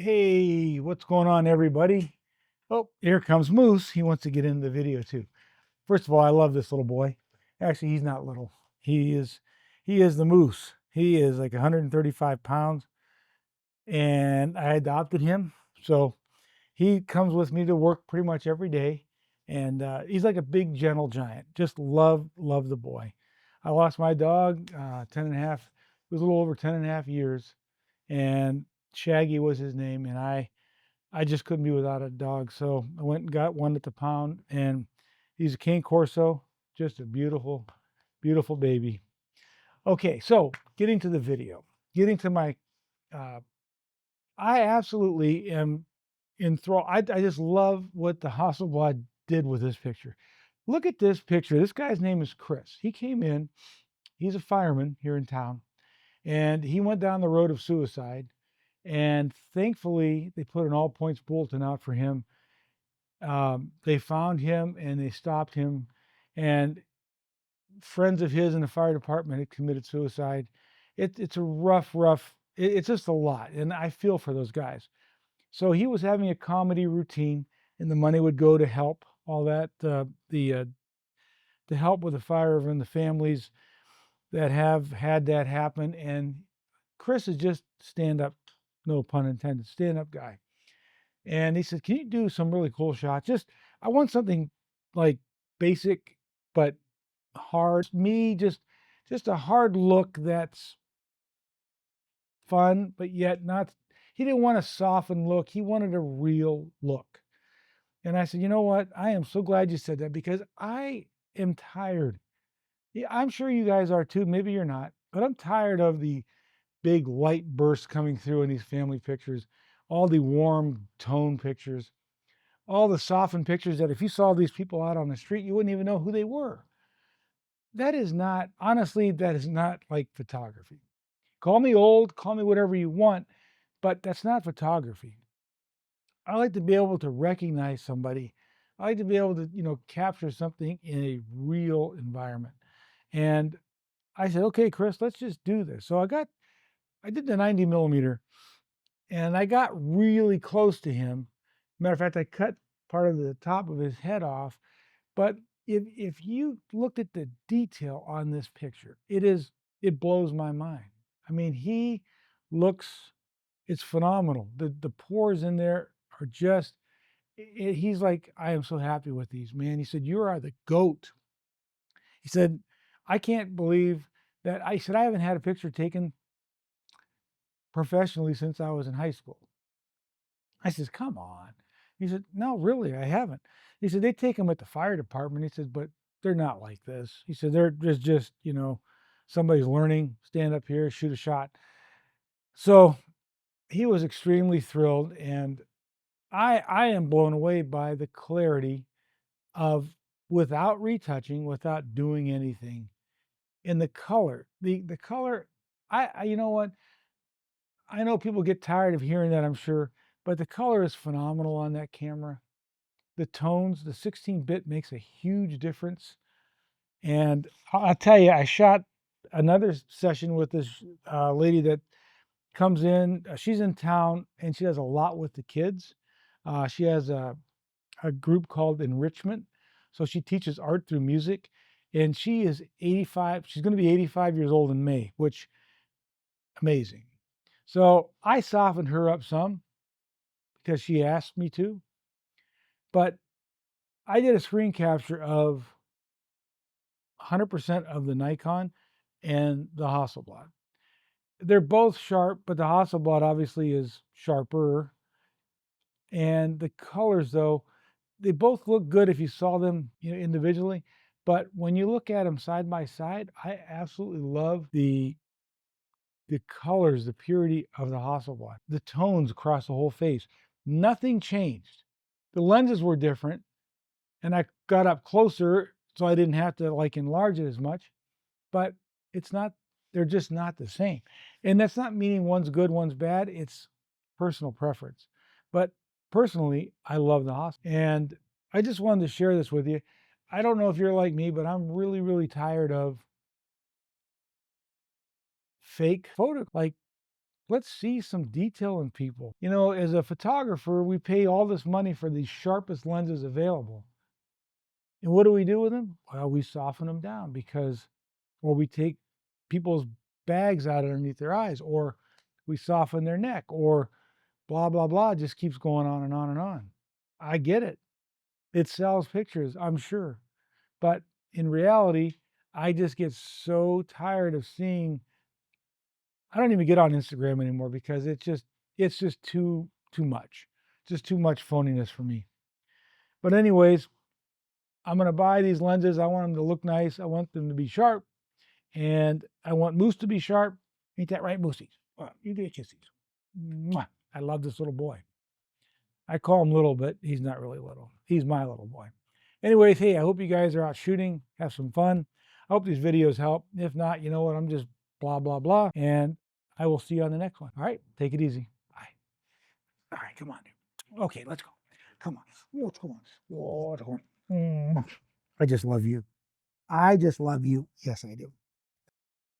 Hey, what's going on, everybody? Oh, here comes Moose. He wants to get into the video too. First of all, I love this little boy. Actually, he's not little. He is the Moose. He is like 135 pounds, and I adopted him. So he comes with me to work pretty much every day, and he's like a big, gentle giant. Just love the boy. I lost my dog 10 and a half. It was a little over 10 and a half years, and Shaggy was his name, and I just couldn't be without a dog. So I went and got one at the pound, and he's a Cane Corso, just a beautiful, beautiful baby. Okay, so getting to the video, getting to my, uh, I absolutely am enthralled. I just love what the Hasselblad did with this picture. Look at this picture. This guy's name is Chris. He came in, he's a fireman here in town, and he went down the road of suicide. And thankfully, they put an all points bulletin out for him. They found him and they stopped him, and friends of his in the fire department had committed suicide. It's a rough. It's just a lot, and I feel for those guys. So he was having a comedy routine, and the money would go to help all that to help with the fire and the families that have had that happen. And Chris is just stand up, no pun intended, stand up guy. And he said, "Can you do some really cool shots? Just I want something like basic but hard. Me, just a hard look that's fun, but yet not." He didn't want a softened look. He wanted a real look. And I said, "You know what? I am so glad you said that because I am tired. Yeah, I'm sure you guys are too. Maybe you're not, but I'm tired of the big light bursts coming through in these family pictures, all the warm tone pictures, all the softened pictures that if you saw these people out on the street, you wouldn't even know who they were. That is not, honestly, that is not like photography. Call me old, call me whatever you want, but that's not photography. I like to be able to recognize somebody. I like to be able to, capture something in a real environment. And I said, okay, Chris, let's just do this. So I did the 90 millimeter and I got really close to him. Matter of fact, I cut part of the top of his head off. But if you looked at the detail on this picture, it blows my mind. I mean, he looks it's phenomenal. The pores in there are just he's like, I am so happy with these, man. He said, "You are the goat." He said, "I can't believe that." I said, "I haven't had a picture taken professionally since I was in high school." I says, "Come on." He said, "No, really, I haven't." He said, "They take them at the fire department." He says, "But they're not like this." He said, "They're just, somebody's learning, stand up here, shoot a shot." So he was extremely thrilled. And I am blown away by the clarity of without retouching, without doing anything. And the color, the color, you know what? I know people get tired of hearing that, I'm sure, but the color is phenomenal on that camera. The tones, the 16-bit makes a huge difference. And I'll tell you, I shot another session with this lady that comes in. She's in town and she does a lot with the kids. She has a group called Enrichment. So she teaches art through music. And she is 85. She's going to be 85 years old in May, which amazing. So I softened her up some because she asked me to. But I did a screen capture of 100% of the Nikon and the Hasselblad. They're both sharp, but the Hasselblad obviously is sharper. And the colors, though, they both look good if you saw them, individually. But when you look at them side by side, I absolutely love the colors, the purity of the Hasselblad, the tones across the whole face. Nothing changed. The lenses were different, and I got up closer so I didn't have to like enlarge it as much. But it's not, they're just not the same. And that's not meaning one's good, one's bad. It's personal preference. But personally, I love the hospital. And I just wanted to share this with you. I don't know if you're like me, but I'm really, really tired of fake photo. Like Let's see some detail in people. You know, as a photographer, we pay all this money for the sharpest lenses available. And what do we do with them? Well, we soften them down or we take people's bags out underneath their eyes, or we soften their neck, or blah, blah, blah, just keeps going on and on and on. I get it. It sells pictures, I'm sure. But in reality, I just get so tired of seeing. I don't even get on Instagram anymore because it's just too much. Just too much phoniness for me. But anyways, I'm going to buy these lenses. I want them to look nice. I want them to be sharp. And I want Moose to be sharp. Ain't that right, Moosies? Well, you get kissies. Mwah. I love this little boy. I call him little, but he's not really little. He's my little boy. Anyways, hey, I hope you guys are out shooting. Have some fun. I hope these videos help. If not, you know what? I'm just blah, blah, blah. And I will see you on the next one. All right, take it easy. Bye. All right, come on. Okay, let's go. Come on. Oh, come on. Oh, come on. I just love you. I just love you. Yes, I do.